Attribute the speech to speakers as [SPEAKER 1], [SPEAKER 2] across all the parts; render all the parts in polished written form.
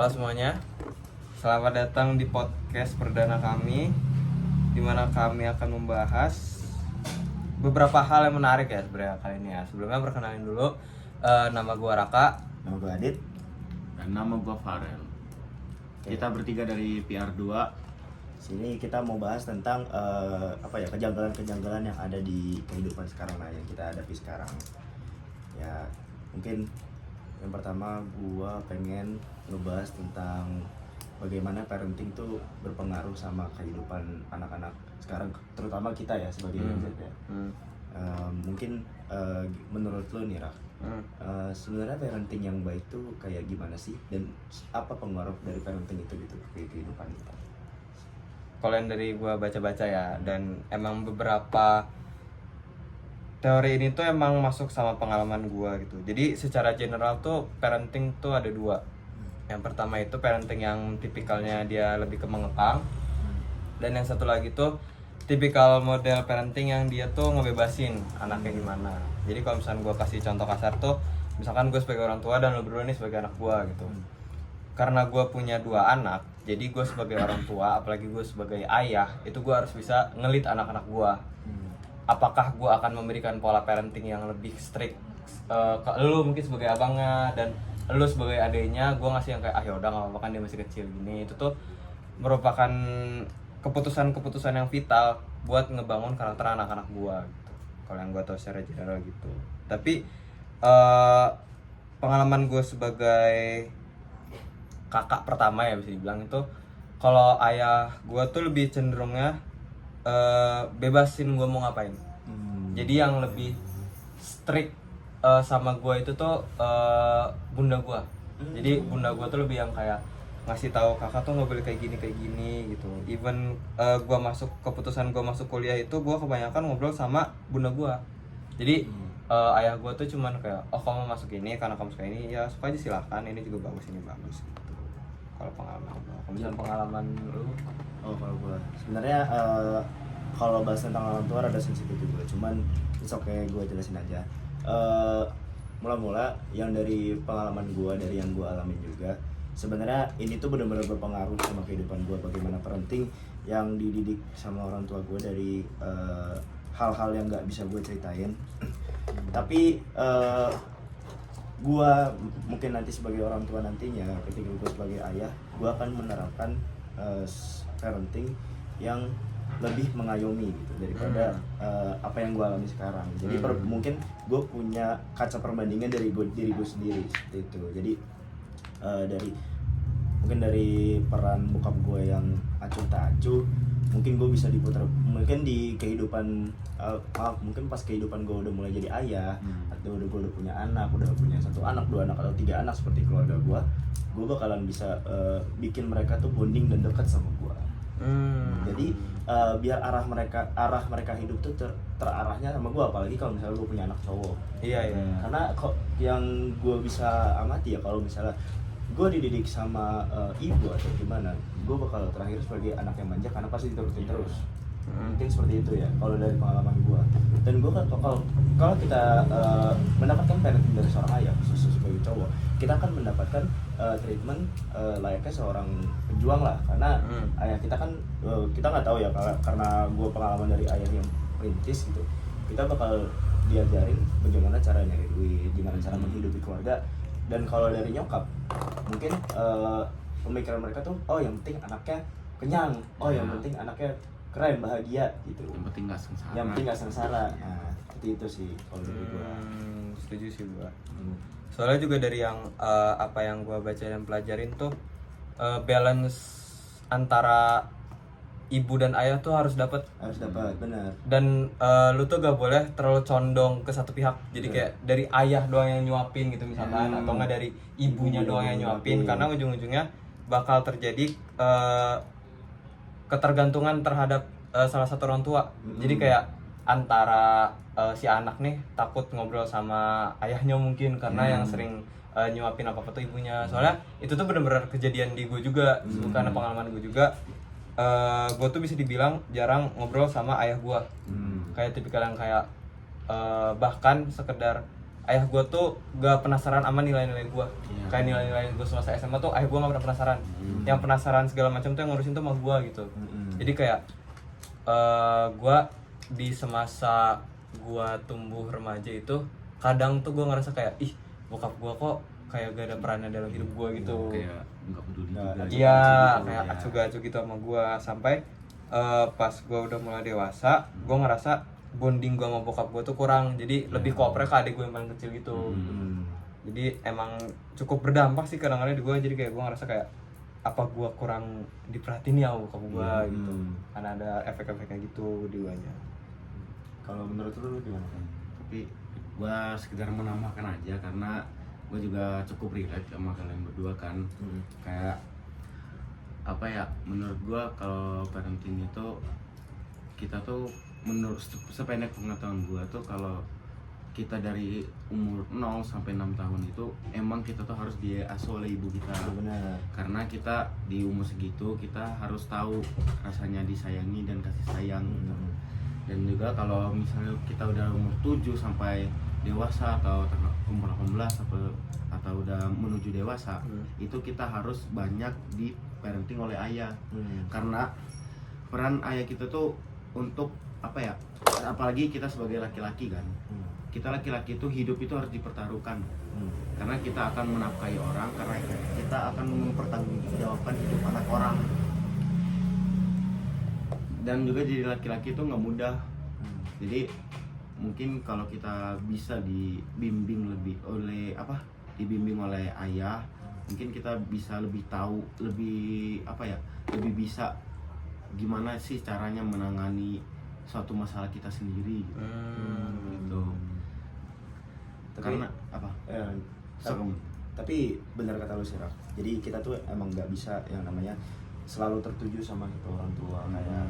[SPEAKER 1] Halo semuanya, selamat datang di podcast perdana kami, di mana kami akan membahas beberapa hal yang menarik ya sebenarnya kali ini ya. Sebelumnya perkenalin dulu, nama gua Raka.
[SPEAKER 2] Nama gue Adit.
[SPEAKER 3] Dan nama gua Farel. Kita bertiga dari PR2.
[SPEAKER 2] Sini kita mau bahas tentang kejanggalan-kejanggalan yang ada di kehidupan sekarang lah, yang kita hadapi sekarang. Ya, mungkin yang pertama gua pengen ngebahas tentang bagaimana parenting tuh berpengaruh sama kehidupan anak-anak sekarang, terutama kita ya sebagai Gen Z ya. Mungkin menurut lo nih Rak, sebenarnya parenting yang baik tuh kayak gimana sih, dan apa pengaruh dari parenting itu gitu ke kehidupan kita?
[SPEAKER 1] Kalau yang dari gua baca-baca ya, dan emang beberapa teori ini tuh emang masuk sama pengalaman gua gitu. Jadi secara general tuh parenting tuh ada dua. Yang pertama itu parenting yang tipikalnya dia lebih ke mengekang, dan yang satu lagi tuh tipikal model parenting yang dia tuh ngebebasin anaknya gimana. Jadi kalau misalkan gue kasih contoh kasar tuh, misalkan gue sebagai orang tua dan lo berdua nih sebagai anak gue gitu. Karena gue punya dua anak, jadi gue sebagai orang tua, apalagi gue sebagai ayah, itu gue harus bisa ngelit anak-anak gue. Apakah gue akan memberikan pola parenting yang lebih strict ke lo mungkin sebagai abangnya, dan lo sebagai adiknya gue ngasih yang kayak ya udah nggak apa-apa kan dia masih kecil gini. Itu tuh merupakan keputusan-keputusan yang vital buat ngebangun karakter anak-anak gua gitu. Kalau yang gua tahu secara general gitu. Tapi pengalaman gue sebagai kakak pertama ya bisa dibilang itu, kalau ayah gua tuh lebih cenderungnya bebasin gua mau ngapain. Jadi yang lebih strict sama gua itu tuh bunda gua. Jadi bunda gua tuh lebih yang kayak ngasih tahu kakak tuh nggak boleh kayak gini gitu. Even gua keputusan gua masuk kuliah itu gua kebanyakan ngobrol sama bunda gua. Jadi ayah gua tuh cuman kayak kamu masuk ini karena kamu suka ini, ya suka aja silahkan, ini juga bagus ini bagus gitu. Kalau pengalaman gua, kalau misalnya pengalaman lu?
[SPEAKER 2] Kalau gua sebenarnya kalau bahas tentang orang tua rada sensitif juga, cuman it's okay, gua jelasin aja. Mula-mula yang dari pengalaman gua, dari yang gua alamin juga, sebenarnya ini tuh benar-benar berpengaruh sama kehidupan gue, bagaimana parenting yang dididik sama orang tua gue dari hal-hal yang nggak bisa gue ceritain. Tapi gue mungkin nanti sebagai orang tua nantinya, ketika gue sebagai ayah, gue akan menerapkan parenting yang lebih mengayomi gitu daripada apa yang gue alami sekarang. Jadi mungkin gue punya kaca perbandingan dari diri gue sendiri seperti itu. Jadi dari peran bokap gue yang acuh tak acuh, mungkin gue bisa diputar, mungkin di kehidupan mungkin pas kehidupan gue udah mulai jadi ayah, atau gue udah punya anak, udah punya 1 anak, 2 anak, atau 3 anak seperti keluarga gue bakalan bisa bikin mereka tuh bonding dan dekat sama gue. Jadi biar arah mereka hidup tuh terarahnya sama gue, apalagi kalau misalnya gue punya anak cowok.
[SPEAKER 1] Iya.
[SPEAKER 2] Karena kok yang gue bisa amati ya, kalau misalnya gue dididik sama ibu atau gimana, gue bakal terakhir sebagai anak yang manja karena pasti diturutin terus. Mungkin seperti itu ya kalau dari pengalaman gue. Dan gue kan kalau kita mendapatkan parenting dari seorang ayah, khusus sebagai cowok, kita akan mendapatkan treatment layaknya seorang pejuang lah. Karena ayah kita kan kita nggak tahu ya, karena gue pengalaman dari ayah yang perintis gitu, kita bakal diajarin bagaimana cara nyari duit, gimana cara menghidupi keluarga. Dan kalau dari nyokap, mungkin pemikiran mereka tuh yang penting anaknya kenyang, yang penting anaknya keren, bahagia gitu.
[SPEAKER 3] Yang penting nggak sengsara.
[SPEAKER 2] Yang penting nggak sengsara. Nah, seperti itu sih kalau dari gua.
[SPEAKER 1] Setuju sih gua. Soalnya juga dari yang apa yang gua baca dan pelajarin tuh, balance antara ibu dan ayah tuh harus dapat,
[SPEAKER 2] benar.
[SPEAKER 1] dan lu tuh gak boleh terlalu condong ke satu pihak. Jadi kayak dari ayah doang yang nyuapin gitu misalkan, atau nggak dari ibunya doang yang nyuapin, karena ujung-ujungnya bakal terjadi ketergantungan terhadap salah satu orang tua. Jadi kayak antara si anak nih takut ngobrol sama ayahnya mungkin karena yang sering nyuapin apa-apa tuh ibunya. Soalnya itu tuh benar-benar kejadian di gue juga, karena pengalaman gue juga. Gue tuh bisa dibilang jarang ngobrol sama ayah gue. Kayak tipikal yang kayak bahkan sekedar ayah gue tuh gak penasaran sama nilai-nilai gue.
[SPEAKER 3] Iya.
[SPEAKER 1] Kayak nilai-nilai gue selesai SMA tuh ayah gue gak pernah penasaran. Yang penasaran segala macam tuh yang ngurusin tuh sama gue gitu. Jadi kayak gue di semasa gue tumbuh remaja itu kadang tuh gue ngerasa kayak ih bokap gue kok kayak gak ada perannya dalam hidup gue gitu.
[SPEAKER 3] Kayak nggak peduli
[SPEAKER 2] Nah,
[SPEAKER 3] juga.
[SPEAKER 1] Iya,
[SPEAKER 2] gitu,
[SPEAKER 1] kayak
[SPEAKER 2] ya.
[SPEAKER 1] acu-acu gitu sama gue. Sampai pas gue udah mulai dewasa, gue ngerasa bonding gue sama bokap gue tuh kurang. Jadi lebih kooperasi ke adik gue yang paling kecil gitu. Jadi emang cukup berdampak sih kadang-kadang di gue. Jadi kayak gue ngerasa kayak apa gue kurang diperhatiin ya sama bokap gue gitu. Karena ada efek-efeknya gitu di gue nya.
[SPEAKER 2] Kalau menurut lu gimana?
[SPEAKER 3] Tapi gua sekedar menambahkan aja karena gua juga cukup relate sama kalian berdua kan. Kayak apa ya, menurut gua kalau parenting itu kita tuh menurut sependek pengetahuan gua tuh kalau kita dari umur 0 sampai 6 tahun itu emang kita tuh harus diasuh oleh ibu kita.
[SPEAKER 2] Benar.
[SPEAKER 3] Karena kita di umur segitu kita harus tahu rasanya disayangi dan kasih sayang gitu. Dan juga kalau misalnya kita udah umur 7 sampai dewasa atau umur 18 atau udah menuju dewasa, itu kita harus banyak di parenting oleh ayah. Karena peran ayah kita tuh untuk apa ya, apalagi kita sebagai laki-laki kan, kita laki-laki itu hidup itu harus dipertaruhkan. Karena kita akan menafkahi orang, karena kita akan mempertanggungjawabkan hidup anak orang. Dan juga jadi laki-laki itu nggak mudah. Jadi mungkin kalau kita bisa dibimbing dibimbing oleh ayah, mungkin kita bisa lebih tahu, lebih bisa gimana sih caranya menangani suatu masalah kita sendiri gitu. Karena apa?
[SPEAKER 2] Tapi benar kata lu sih, Raf. Jadi kita tuh emang nggak bisa yang namanya selalu tertuju sama satu orang tua. Kayak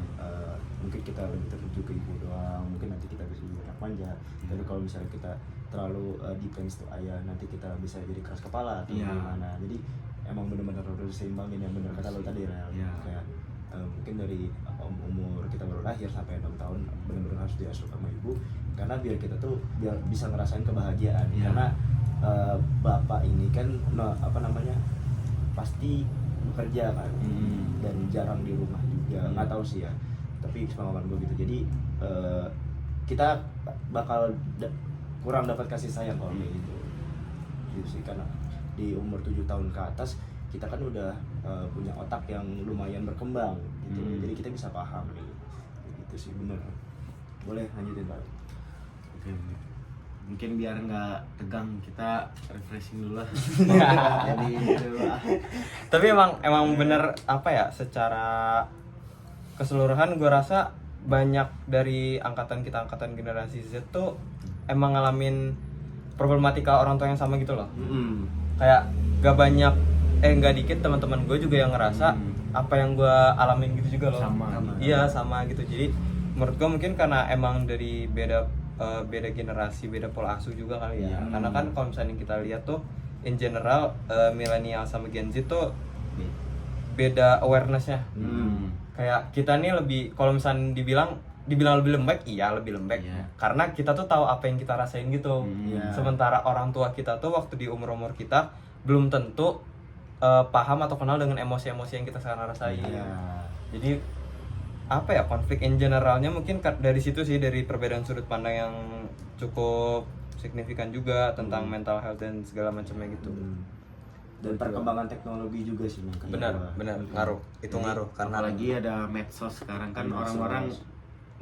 [SPEAKER 2] mungkin kita lebih tertuju ke ibu doang, mungkin nanti kita bisa jadi anak manja. Tapi kalau misalnya kita terlalu depends to ayah, nanti kita bisa jadi keras kepala atau gimana. Jadi emang benar-benar harus diseimbangin, yang benar kata lu tadi, Rel. Kayak mungkin dari umur kita baru lahir sampai 6 tahun benar-benar harus diasuh sama ibu, karena biar kita tuh biar bisa ngerasain kebahagiaan. Karena bapak ini kan pasti bekerja kan, dan jarang di rumah juga. Nggak tahu sih ya, tapi pengalaman gue gitu. Jadi kita bakal kurang dapat kasih sayang kalau kayak gitu sih. Karena di umur 7 tahun ke atas kita kan udah punya otak yang lumayan berkembang gitu. Jadi kita bisa paham nih gitu sih. Bener, boleh lanjutin Pak.
[SPEAKER 3] Oke. Mungkin biar nggak tegang kita refreshing dulu lah. Jadi gitu lah.
[SPEAKER 1] Tapi emang bener apa ya, secara keseluruhan gue rasa banyak dari angkatan generasi Z tuh emang ngalamin problematika orang tua yang sama gitu loh. Kayak nggak dikit teman-teman gue juga yang ngerasa apa yang gue alamin gitu juga loh. Iya sama gitu. Jadi menurut gue mungkin karena emang dari beda generasi, beda pola asuh juga kali ya. Karena kan kalau misalnya kita lihat tuh in general milenial sama Gen Z tuh beda awareness-nya. Kayak kita nih lebih, kalau misalnya dibilang lebih lembek, iya lebih lembek. Karena kita tuh tahu apa yang kita rasain gitu. Sementara orang tua kita tuh waktu di umur-umur kita belum tentu paham atau kenal dengan emosi-emosi yang kita sekarang rasain. Jadi apa ya, konflik in generalnya mungkin dari situ sih, dari perbedaan sudut pandang yang cukup signifikan juga tentang mental health dan segala macamnya gitu.
[SPEAKER 2] Dan perkembangan teknologi juga sih
[SPEAKER 1] benar ngaruh. Itu ngaruh karena
[SPEAKER 3] apalagi ada medsos sekarang kan, orang-orang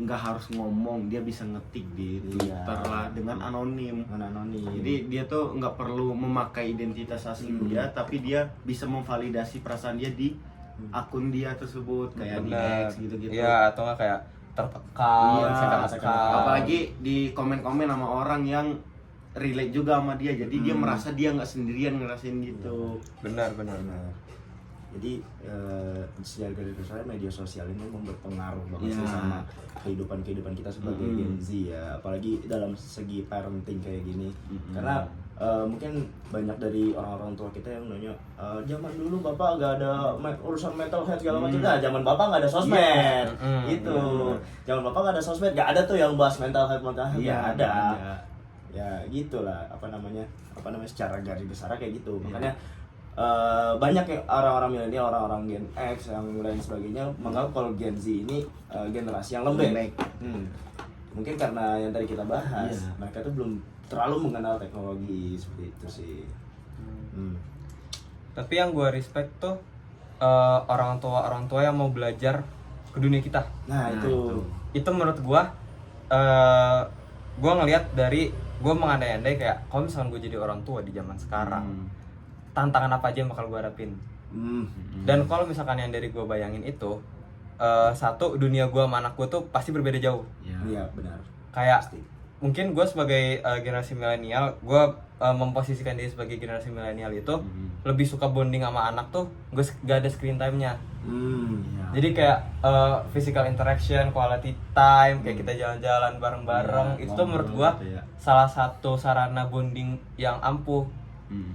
[SPEAKER 3] nggak harus ngomong, dia bisa ngetik di Twitter lah dengan anonim. Jadi dia tuh nggak perlu memakai identitas asli dia, tapi dia bisa memvalidasi perasaan dia di akun dia tersebut, kayak di X gitu-gitu.
[SPEAKER 1] Iya, atau nggak kayak tertekan,
[SPEAKER 3] apalagi di komen-komen sama orang yang relate juga sama dia, jadi dia merasa dia nggak sendirian ngerasain gitu.
[SPEAKER 1] Benar.
[SPEAKER 2] Jadi secara garis besar media sosial ini memang berpengaruh banget sih sama kehidupan kita sebagai Gen Z ya, apalagi dalam segi parenting kayak gini. Karena mungkin banyak dari orang-orang tua kita yang nanya, zaman dulu bapak nggak ada urusan mental health segala macam. Nah, zaman bapak nggak ada sosmed, gitu. Zaman bapak nggak ada sosmed, nggak ada tuh yang bahas mental health. Ada. Ya gitulah apa namanya secara garis besar kayak gitu.
[SPEAKER 3] Iya.
[SPEAKER 2] Makanya banyak yang orang-orang milenial, orang-orang Gen X yang lain sebagainya menganggap kalau Gen Z ini generasi yang lembek. Mungkin karena yang tadi kita bahas,
[SPEAKER 3] Iya.
[SPEAKER 2] mereka tuh belum terlalu mengenal teknologi seperti itu sih.
[SPEAKER 1] Tapi yang gue respect tuh orang tua yang mau belajar ke dunia kita.
[SPEAKER 2] Nah,
[SPEAKER 1] Itu menurut gue ngelihat dari gue mengandai-andai kayak kalau misalkan gue jadi orang tua di zaman sekarang, tantangan apa aja yang bakal gue hadapin. Dan kalau misalkan yang dari gue bayangin itu, satu, dunia gue sama anak gue tuh pasti berbeda jauh.
[SPEAKER 2] Iya benar.
[SPEAKER 1] Kayak
[SPEAKER 2] Pasti.
[SPEAKER 1] mungkin gue sebagai generasi milenial, gue memposisikan diri sebagai generasi milenial itu lebih suka bonding sama anak tuh, gue gak ada screen time-nya. Jadi kayak physical interaction, quality time, kayak kita jalan-jalan bareng-bareng, itu tuh menurut gua
[SPEAKER 3] gitu ya.
[SPEAKER 1] salah satu sarana bonding yang ampuh.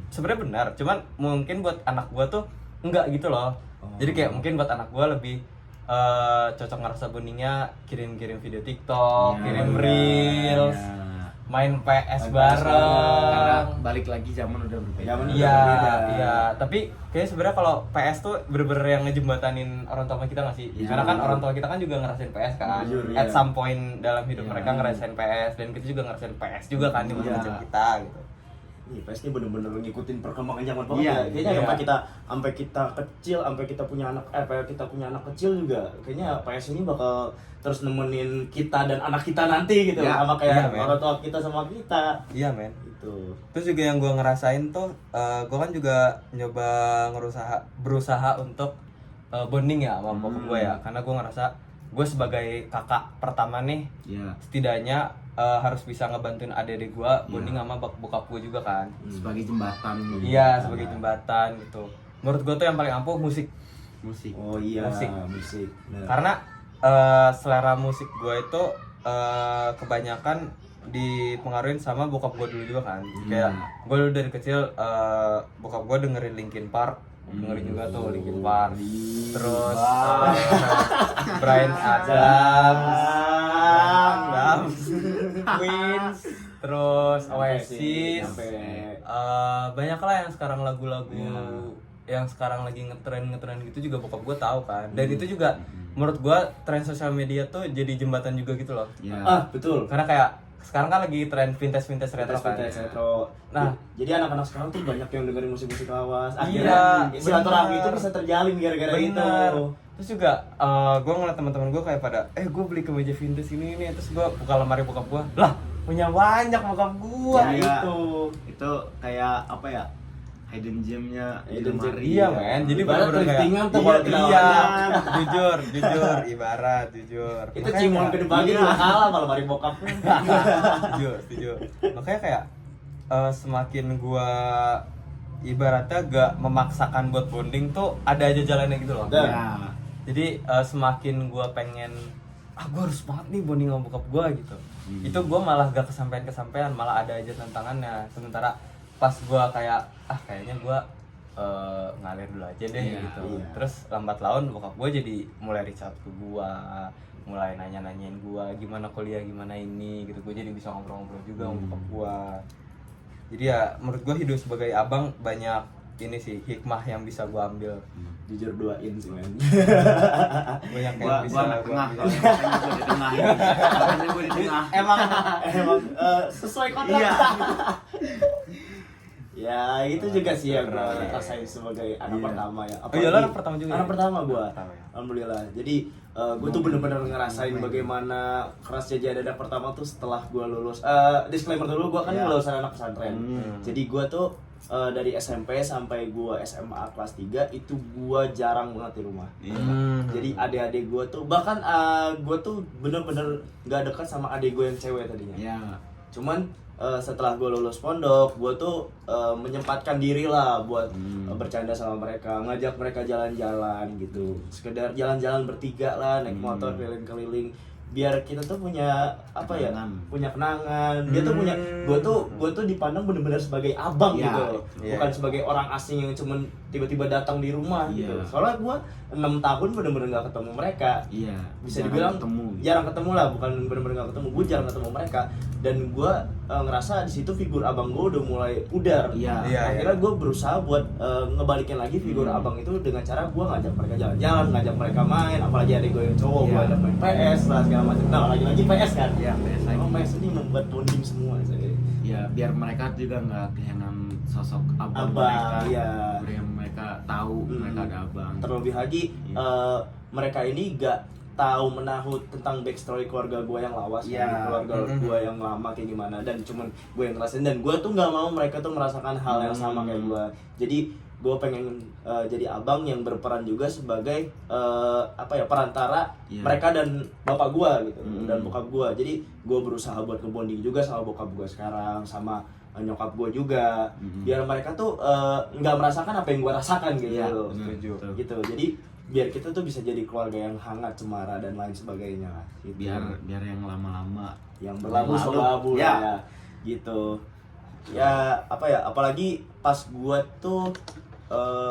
[SPEAKER 1] Sebenarnya benar, cuman mungkin buat anak gua tuh enggak gitu loh. Jadi kayak mungkin buat anak gua lebih cocok ngerasa bondingnya kirim-kirim video TikTok, kirim reels, main PS
[SPEAKER 3] Karena
[SPEAKER 1] bareng.
[SPEAKER 3] balik lagi zaman udah berbeda.
[SPEAKER 2] Zaman udah
[SPEAKER 1] Iya,
[SPEAKER 2] berbeda.
[SPEAKER 1] iya. Tapi kayaknya sebenarnya kalau PS tuh bener-bener yang ngejembatanin orang tua kita nggak sih?
[SPEAKER 3] Iya.
[SPEAKER 1] Karena kan orang tua kita kan juga ngerasain PS kan.
[SPEAKER 2] Jujur,
[SPEAKER 1] At
[SPEAKER 2] iya.
[SPEAKER 1] some point dalam hidup
[SPEAKER 3] Iya.
[SPEAKER 1] mereka ngerasain PS dan kita juga ngerasain PS juga kan di masa
[SPEAKER 2] Iya.
[SPEAKER 1] kecil kita gitu.
[SPEAKER 2] Nih, PS ini bener-bener ngikutin perkembangan zaman banget
[SPEAKER 3] Iya,
[SPEAKER 2] ya. Kayaknya
[SPEAKER 1] iya.
[SPEAKER 2] sampai kita kecil, sampai kita punya anak kecil juga. Kayaknya PS ini bakal terus nemenin kita dan anak kita nanti gitu.
[SPEAKER 3] Iya,
[SPEAKER 2] Sama kayak
[SPEAKER 1] iya, men.
[SPEAKER 2] orang tua kita sama kita.
[SPEAKER 1] Iya men.
[SPEAKER 2] Gitu.
[SPEAKER 1] Terus juga yang gue ngerasain tuh, gue kan juga nyoba berusaha untuk bonding ya sama bokap gue ya. Karena gue ngerasa gue sebagai kakak pertama nih,
[SPEAKER 3] Iya.
[SPEAKER 1] setidaknya harus bisa ngebantuin adik-adik gue bonding sama bokap gue juga kan.
[SPEAKER 3] Sebagai jembatan.
[SPEAKER 1] Iya, sebagai jembatan gitu. Menurut gue tuh yang paling ampuh musik.
[SPEAKER 3] Musik.
[SPEAKER 2] Oh iya,
[SPEAKER 1] Musik.
[SPEAKER 2] musik. Bener.
[SPEAKER 1] Karena selera musik gue itu kebanyakan dipengaruhin sama bokap gue dulu juga kan. Kayak gue dulu dari kecil bokap gue dengerin Linkin Park, dengerin juga tuh Linkin Park. Terus Bryan Adams, Queens, terus Oasis.
[SPEAKER 2] Sampai
[SPEAKER 1] Banyak lah yang sekarang lagu-lagu yang sekarang lagi ngetren gitu juga bokap gue tahu kan. Dan itu juga menurut gue tren sosial media tuh jadi jembatan juga gitu loh.
[SPEAKER 3] Iya.
[SPEAKER 2] betul.
[SPEAKER 1] Karena kayak sekarang kan lagi tren vintage retro kan.
[SPEAKER 2] Retro.
[SPEAKER 1] Nah.
[SPEAKER 2] Jadi anak-anak sekarang tuh banyak yang dengerin musik-musik lawas.
[SPEAKER 1] Iya,
[SPEAKER 2] Akhirnya silaturahmi
[SPEAKER 1] bener.
[SPEAKER 2] itu bisa terjalin gara-gara itu.
[SPEAKER 1] Bener. Terus juga gue ngeliat teman-teman gue kayak pada gue beli kemeja vintage ini nih, terus gue buka lemari bokap gue, lah punya banyak bokap gue.
[SPEAKER 2] Ya,
[SPEAKER 3] Itu kayak apa ya? Hidden gemnya di
[SPEAKER 2] Hidden gem.
[SPEAKER 3] lemari.
[SPEAKER 1] Iya men, jadi
[SPEAKER 2] Ibarat
[SPEAKER 1] bener-bener
[SPEAKER 2] thriftingan tuh
[SPEAKER 1] iya,
[SPEAKER 2] kalau kita
[SPEAKER 1] iya,
[SPEAKER 2] lawannya.
[SPEAKER 1] jujur, ibarat jujur.
[SPEAKER 2] Itu
[SPEAKER 1] Makanya
[SPEAKER 2] cimon
[SPEAKER 1] kayak-
[SPEAKER 2] ke depan juga kalah kalau mari bokap.
[SPEAKER 1] setuju. Makanya kayak semakin gua ibaratnya gak memaksakan buat bonding tuh ada aja jalannya gitu loh.
[SPEAKER 2] Dan-
[SPEAKER 3] Ya.
[SPEAKER 1] Jadi semakin gua pengen gua harus banget nih bonding sama bokap gua gitu. Itu gua malah gak kesampaian, malah ada aja tantangannya. Sementara pas gua kayak kayaknya gua ngalir dulu aja deh
[SPEAKER 3] Iya,
[SPEAKER 1] gitu.
[SPEAKER 2] iya.
[SPEAKER 1] Terus lambat laun bokap gua jadi mulai reach out ke gua, mulai nanya-nanyain gua gimana kuliah, gimana ini gitu. Gua jadi bisa ngobrol-ngobrol juga sama bokap gua. Jadi ya menurut gua hidup sebagai abang banyak ini sih hikmah yang bisa gua ambil.
[SPEAKER 2] Jujur duain sih men.
[SPEAKER 1] Banyak yang
[SPEAKER 3] Gua
[SPEAKER 1] bisa
[SPEAKER 3] anak
[SPEAKER 1] gua
[SPEAKER 3] tengah.
[SPEAKER 1] ambil.
[SPEAKER 3] Makanya gua di tengah. Makanya gua di tengah.
[SPEAKER 2] Emang sesuai kontrak.
[SPEAKER 3] Iya.
[SPEAKER 2] Ya itu juga sih yang gue
[SPEAKER 1] Iya.
[SPEAKER 2] rasain sebagai anak
[SPEAKER 3] Iya.
[SPEAKER 2] pertama ya.
[SPEAKER 1] Oh iya, lo anak pertama juga ya?
[SPEAKER 2] Anak pertama gue.
[SPEAKER 1] Anak pertama ya.
[SPEAKER 2] Alhamdulillah. Jadi gue tuh bener-bener ngerasain bagaimana kerasnya jadi anak pertama tuh setelah gue lulus. Disclaimer dulu, gue kan
[SPEAKER 3] Iya.
[SPEAKER 2] lulusan anak pesantren. Jadi gue tuh dari SMP sampai gue SMA kelas 3 itu gue jarang banget di rumah. Jadi adik-adik gue tuh bahkan gue tuh bener-bener nggak dekat sama adik gue yang cewek tadinya.
[SPEAKER 3] Ya.
[SPEAKER 2] Cuman setelah gue lulus pondok, gue tuh menyempatkan diri lah buat bercanda sama mereka, ngajak mereka jalan-jalan gitu, sekedar jalan-jalan bertiga lah, naik motor keliling-keliling. biar kita tuh punya apa ya,
[SPEAKER 3] Kenangan.
[SPEAKER 2] punya kenangan. Dia tuh punya, gue tuh dipandang bener-bener sebagai abang
[SPEAKER 3] Iya,
[SPEAKER 2] gitu,
[SPEAKER 1] iya.
[SPEAKER 2] bukan sebagai orang asing yang cuman tiba-tiba datang di rumah gitu.
[SPEAKER 3] Iya.
[SPEAKER 2] Soalnya gue 6 tahun bener-bener nggak ketemu mereka,
[SPEAKER 3] Iya.
[SPEAKER 2] bisa
[SPEAKER 3] Jarang
[SPEAKER 2] dibilang
[SPEAKER 3] ketemu.
[SPEAKER 2] jarang ketemu lah, bukan bener-bener nggak ketemu. Gue jarang ketemu mereka, dan gue ngerasa di situ figur abang gue udah mulai pudar.
[SPEAKER 3] Iya.
[SPEAKER 1] Iya.
[SPEAKER 2] Akhirnya gue berusaha buat ngebalikin lagi figur abang itu dengan cara gue ngajak mereka jalan-jalan, ngajak mereka main, apalagi adik gue yang cowok, gue
[SPEAKER 3] Iya.
[SPEAKER 2] ajak main PS lah segala macam. Nah lagi-lagi PS kan.
[SPEAKER 3] Iya, PS lagi.
[SPEAKER 2] Emang PS ini membuat bonding semua.
[SPEAKER 3] Ya biar mereka juga nggak kehilangan sosok abang,
[SPEAKER 2] Abang,
[SPEAKER 3] mereka.
[SPEAKER 2] iya.
[SPEAKER 3] Biar mereka tahu mereka ada abang.
[SPEAKER 2] Terlebih lagi
[SPEAKER 3] Iya.
[SPEAKER 2] mereka ini gak tahu menahu tentang backstory keluarga gue yang lawas,
[SPEAKER 3] Iya.
[SPEAKER 2] keluarga gue yang lama kayak gimana, dan cuman gue yang ngerasain, dan gue tuh nggak mau mereka tuh merasakan hal yang sama kayak gue. Jadi gue pengen jadi abang yang berperan juga sebagai apa ya, perantara
[SPEAKER 3] Iya.
[SPEAKER 2] mereka dan bapak gue gitu, dan
[SPEAKER 3] Hmm.
[SPEAKER 2] bokap gue. Jadi gue berusaha buat ngebonding juga sama bokap gue sekarang, sama nyokap gue juga, biar mereka tuh nggak merasakan apa yang gue rasakan gitu.
[SPEAKER 3] Iya,
[SPEAKER 2] loh.
[SPEAKER 3] benar.
[SPEAKER 1] Setuju.
[SPEAKER 3] Betul.
[SPEAKER 2] Gitu. Jadi biar kita tuh bisa jadi keluarga yang hangat, cemara, dan lain sebagainya lah, gitu.
[SPEAKER 3] Biar yang lama-lama.
[SPEAKER 2] yang berlalu
[SPEAKER 3] Lalu.
[SPEAKER 2] selalu
[SPEAKER 3] Ya.
[SPEAKER 2] ya, gitu. Ya apa ya, apalagi pas gua tuh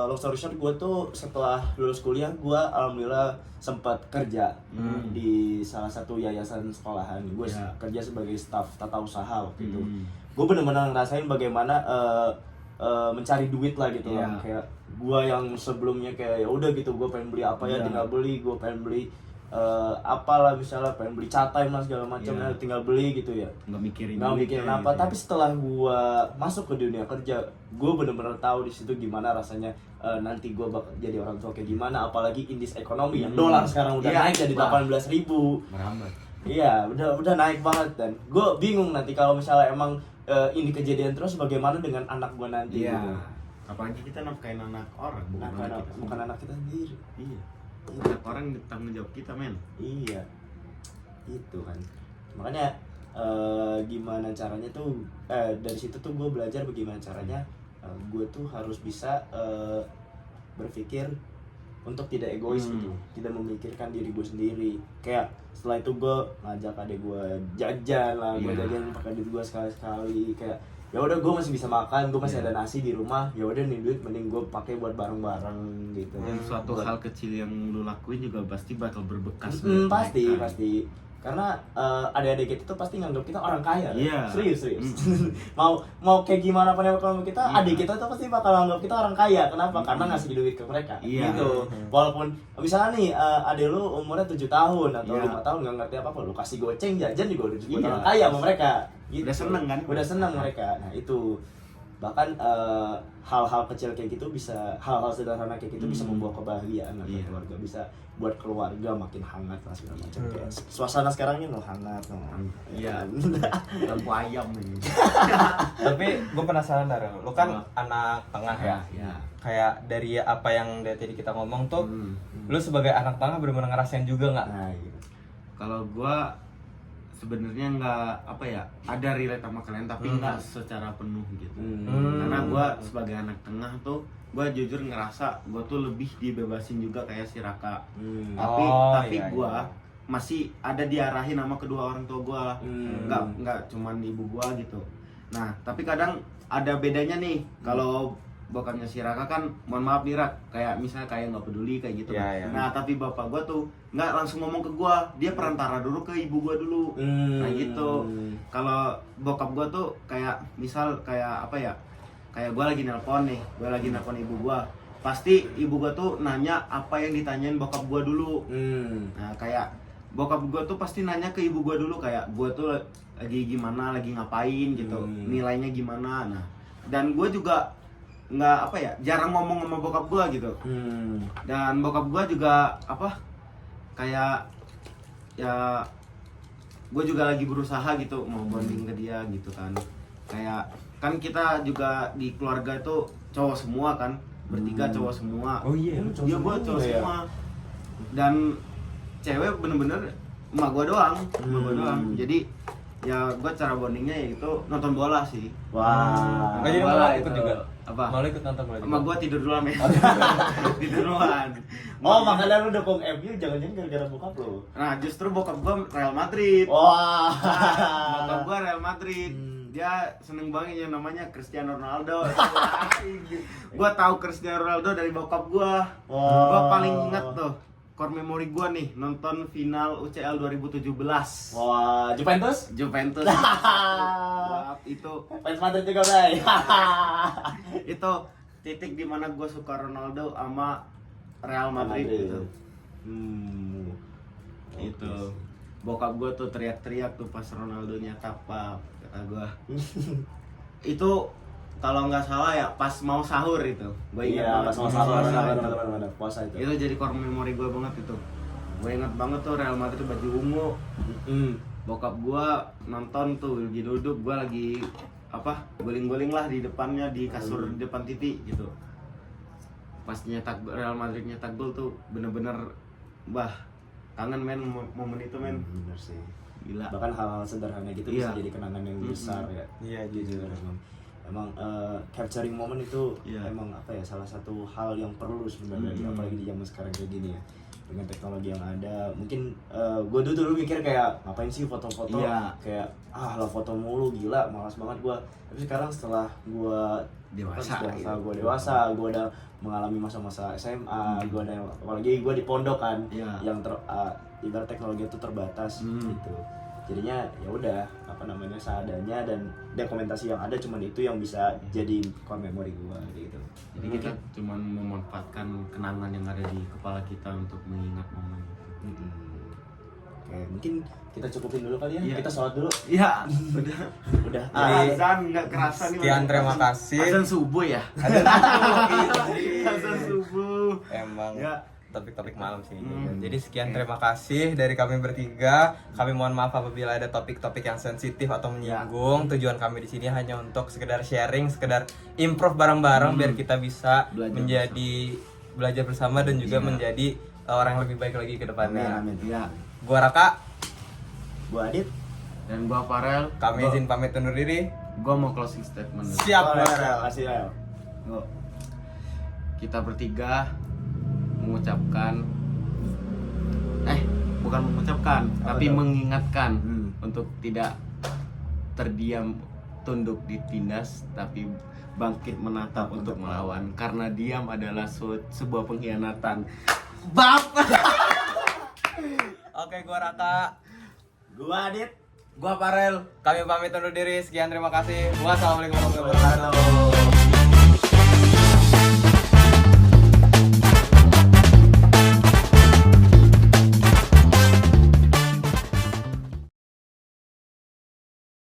[SPEAKER 2] long story short, gua tuh setelah lulus kuliah, gua alhamdulillah sempat kerja di salah satu yayasan sekolahan. Gua
[SPEAKER 3] Ya.
[SPEAKER 2] kerja sebagai staf tata usaha waktu itu.
[SPEAKER 3] Hmm.
[SPEAKER 2] Gue bener-bener ngerasain bagaimana mencari duit lah gitu.
[SPEAKER 3] Iya.
[SPEAKER 2] Lah. Kayak gue yang sebelumnya kayak ya udah gitu, gue pengen beli apa ya
[SPEAKER 3] Iya.
[SPEAKER 2] tinggal beli, gue pengen beli apalah, misalnya pengen beli cat time lah segala macam,
[SPEAKER 3] Iya.
[SPEAKER 2] tinggal beli gitu ya,
[SPEAKER 3] Nggak mikirin
[SPEAKER 2] nggak
[SPEAKER 3] duitnya
[SPEAKER 2] mikirin
[SPEAKER 3] gitu
[SPEAKER 2] apa.
[SPEAKER 3] ya.
[SPEAKER 2] Tapi setelah gue masuk ke dunia kerja, gue bener-bener tahu di situ gimana rasanya nanti gue bakal jadi orang tua kayak gimana, apalagi in this ekonomi yang dolar sekarang udah
[SPEAKER 3] Iya,
[SPEAKER 2] naik jadi
[SPEAKER 3] Bang.
[SPEAKER 2] 18.000.
[SPEAKER 3] merambat.
[SPEAKER 2] Iya, udah naik banget, dan gue bingung nanti kalau misalnya emang ini kejadian terus, bagaimana dengan anak gue nanti.
[SPEAKER 3] Iya.
[SPEAKER 2] Gitu.
[SPEAKER 3] Apalagi kita nafkain anak orang, bukan anak kita.
[SPEAKER 2] Bukan anak kita sendiri.
[SPEAKER 3] Iya. Anak orang tanggung jawab kita, men.
[SPEAKER 2] Iya, itu kan. Makanya gimana caranya tuh dari situ tuh gue belajar bagaimana caranya gue tuh harus bisa berpikir untuk tidak egois gitu, tidak memikirkan diri gue sendiri. Kayak setelah itu gue ngajak adik gue jajan lah, gue
[SPEAKER 3] Iya.
[SPEAKER 2] jajan pakai duit gue sekali-sekali. Kayak ya udah, gue masih bisa makan, gue masih
[SPEAKER 3] Iya.
[SPEAKER 2] ada nasi di rumah, ya udah nih duit mending gue pakai buat bareng-bareng gitu.
[SPEAKER 3] Dan suatu
[SPEAKER 2] Buat-
[SPEAKER 3] hal kecil yang lu lakuin juga pasti bakal berbekas.
[SPEAKER 2] pasti
[SPEAKER 3] buat mereka.
[SPEAKER 2] pasti, karena adik-adik kita tuh pasti nganggap kita orang kaya.
[SPEAKER 3] Iya.
[SPEAKER 2] Serius. mau kayak gimana pun ekonomi kita,
[SPEAKER 3] Iya.
[SPEAKER 2] adik kita tuh pasti bakal nganggap kita orang kaya. Kenapa? Karena ngasih duit ke mereka.
[SPEAKER 3] Iya.
[SPEAKER 2] Gitu. Walaupun misalnya nih adik lu umurnya 7 tahun atau
[SPEAKER 3] Iya.
[SPEAKER 2] 5 tahun nggak ngerti apa-apa, lu kasih goceng jajan juga udah disebut
[SPEAKER 3] Iya.
[SPEAKER 2] orang kaya sama mereka. Gitu.
[SPEAKER 3] Udah seneng kan?
[SPEAKER 2] Udah seneng mereka. Nah itu bahkan hal-hal kecil kayak gitu bisa, hal-hal sederhana kayak gitu bisa membawa kebahagiaan lah ke
[SPEAKER 3] Iya.
[SPEAKER 2] keluarga, bisa buat keluarga makin hangat lah segala macam. Kayak suasana sekarang ini hangat.
[SPEAKER 3] Iya. Lampu ayam ini.
[SPEAKER 1] Tapi gue penasaran Dar, lu kan anak tengah ya.
[SPEAKER 3] Ya.
[SPEAKER 1] Kayak dari apa yang dari tadi kita ngomong tuh,
[SPEAKER 3] Hmm.
[SPEAKER 1] lu sebagai anak tengah benar-benar ngerasain juga nggak?
[SPEAKER 2] Nah, gitu.
[SPEAKER 3] Kalau gua sebenarnya nggak apa ya, ada relate sama kalian tapi nggak secara penuh gitu. Karena gua sebagai anak tengah tuh, gua jujur ngerasa gua tuh lebih dibebasin juga kayak si Raka. Tapi
[SPEAKER 1] Oh,
[SPEAKER 3] tapi
[SPEAKER 1] iya,
[SPEAKER 3] gua
[SPEAKER 1] iya.
[SPEAKER 3] masih ada diarahin sama kedua orang tua gua. Nggak cuman ibu gua gitu. Nah, tapi kadang ada bedanya nih. Kalau bokapnya si Raka kan, mohon maaf nih Rak, kayak misalnya kayak nggak peduli kayak gitu.
[SPEAKER 1] Iya, iya.
[SPEAKER 3] Nah, tapi bapak gua tuh nggak langsung ngomong ke gua, dia perantara dulu ke ibu gua dulu. Nah gitu. Kalau bokap gua tuh kayak misal kayak apa ya? Kayak gua lagi nelpon nih, gua lagi nelpon ibu gua. Pasti ibu gua tuh nanya apa yang ditanyain bokap gua dulu. Nah, kayak bokap gua tuh pasti nanya ke ibu gua dulu, kayak gua tuh lagi gimana, lagi ngapain gitu, nilainya gimana. Nah, dan gua juga nggak apa ya, jarang ngomong sama bokap gua gitu. Dan bokap gua juga apa, kayak ya gue juga lagi berusaha gitu mau bonding ke dia gitu kan. Kayak kan kita juga di keluarga itu cowok semua kan, bertiga cowok semua.
[SPEAKER 1] Oh iya, lu cowok
[SPEAKER 3] Iya, gue cowok
[SPEAKER 2] semua ya?
[SPEAKER 3] semua. Dan cewek bener-bener emak gue doang, emak gue doang. Jadi Ya gue cara bondingnya yaitu nonton bola sih.
[SPEAKER 2] Wah.
[SPEAKER 1] Nggak jadi
[SPEAKER 3] bola
[SPEAKER 1] malah
[SPEAKER 3] itu.
[SPEAKER 1] ikut juga.
[SPEAKER 3] Apa?
[SPEAKER 1] Malah ikut nonton bola
[SPEAKER 3] Sama
[SPEAKER 1] juga.
[SPEAKER 3] gue tidur duluan ya. Tidur duluan.
[SPEAKER 2] Oh, makanya lu dukung MU jangan-jangan gara-gara bokap lu.
[SPEAKER 3] Nah justru bokap gue Real Madrid.
[SPEAKER 2] Wah.
[SPEAKER 3] Bokap gue Real Madrid. Dia seneng banget yang namanya Cristiano Ronaldo. Gue tahu Cristiano Ronaldo dari bokap gue.
[SPEAKER 2] Wah.
[SPEAKER 3] Gue paling ingat tuh core memory gue nih nonton final UCL 2017.
[SPEAKER 2] Wah, Juventus?
[SPEAKER 3] Juventus. Wah, itu
[SPEAKER 2] Fans Madrid juga, Bray.
[SPEAKER 3] itu titik dimana gue suka Ronaldo sama Real Madrid gitu. Itu bokap gue tuh teriak-teriak tuh pas Ronaldo nyetak apa kata gue. Itu kalau nggak salah ya pas mau sahur itu. Gue ingat
[SPEAKER 2] Iya,
[SPEAKER 3] banget
[SPEAKER 2] pas sama
[SPEAKER 3] itu.
[SPEAKER 2] benar puasa itu.
[SPEAKER 3] Itu jadi core memory gue banget itu. Gue ingat banget tuh Real Madrid baju ungu. Bokap gue nonton tuh lagi duduk, gue lagi apa guling-guling lah di depannya di kasur di depan TV gitu. Pas nyetak Real Madrid nyetak gol tuh bener-bener kangen men momen itu men.
[SPEAKER 2] Bener sih.
[SPEAKER 3] Gila.
[SPEAKER 2] Bahkan hal-hal sederhana gitu
[SPEAKER 3] Iya.
[SPEAKER 2] bisa jadi kenangan yang besar ya.
[SPEAKER 1] Iya,
[SPEAKER 2] Jujur emang capturing moment itu
[SPEAKER 3] Iya.
[SPEAKER 2] emang apa ya, salah satu hal yang perlu sebenarnya apalagi di zaman sekarang kayak gini ya, dengan teknologi yang ada. Mungkin gue dulu mikir kayak ngapain sih foto-foto,
[SPEAKER 3] Iya.
[SPEAKER 2] kayak lah foto mulu, gila malas banget gue. Tapi sekarang setelah gue
[SPEAKER 3] Dewasa, gitu.
[SPEAKER 2] gue dewasa, gue udah mengalami masa-masa SMA, gue ada apalagi gue di pondok kan,
[SPEAKER 3] Iya.
[SPEAKER 2] yang ibarat teknologi itu terbatas gitu. Jadinya ya udah apa namanya seadanya, dan dokumentasi yang ada cuman itu yang bisa jadi core memory gue gitu.
[SPEAKER 3] Jadi kita cuman memanfaatkan kenangan yang ada di kepala kita untuk mengingat momen itu.
[SPEAKER 2] Oke, mungkin kita cukupin dulu kali ya.
[SPEAKER 3] Iya.
[SPEAKER 2] Kita sholat dulu.
[SPEAKER 3] Iya, udah.
[SPEAKER 2] Udah.
[SPEAKER 1] Jadi,
[SPEAKER 3] Azan nggak kerasa nih.
[SPEAKER 1] sekian terima kasih.
[SPEAKER 3] Azan subuh ya.
[SPEAKER 1] Ada
[SPEAKER 3] Azan subuh.
[SPEAKER 1] emang
[SPEAKER 3] Ya.
[SPEAKER 1] topik-topik malam sih. Jadi sekian terima kasih dari kami bertiga. Kami mohon maaf apabila ada topik-topik yang sensitif atau menyinggung. Tujuan kami di sini hanya untuk sekedar sharing, sekedar improve bareng-bareng biar kita bisa belajar bersama dan juga menjadi orang yang lebih baik lagi ke depannya.
[SPEAKER 3] Amin. Ya.
[SPEAKER 1] Gua Raka,
[SPEAKER 2] Gua Adit.
[SPEAKER 3] Dan gua Farel.
[SPEAKER 1] kami izin pamit undur diri.
[SPEAKER 3] Gua mau closing statement dulu.
[SPEAKER 1] Siap,
[SPEAKER 2] Farel.
[SPEAKER 1] Farel.
[SPEAKER 2] Kasih Rel.
[SPEAKER 3] Kita bertiga mengucapkan bukan mengucapkan tapi
[SPEAKER 2] tuh?
[SPEAKER 3] mengingatkan untuk tidak terdiam tunduk ditindas tapi bangkit menatap untuk melawan, karena diam adalah sebuah pengkhianatan.
[SPEAKER 1] Oke, gua Raka.
[SPEAKER 2] Gua Adit.
[SPEAKER 3] Gua Farel.
[SPEAKER 1] Kami pamit undur diri. Sekian terima kasih. Wassalamualaikum warahmatullahi wabarakatuh.
[SPEAKER 2] Wabarakatuh.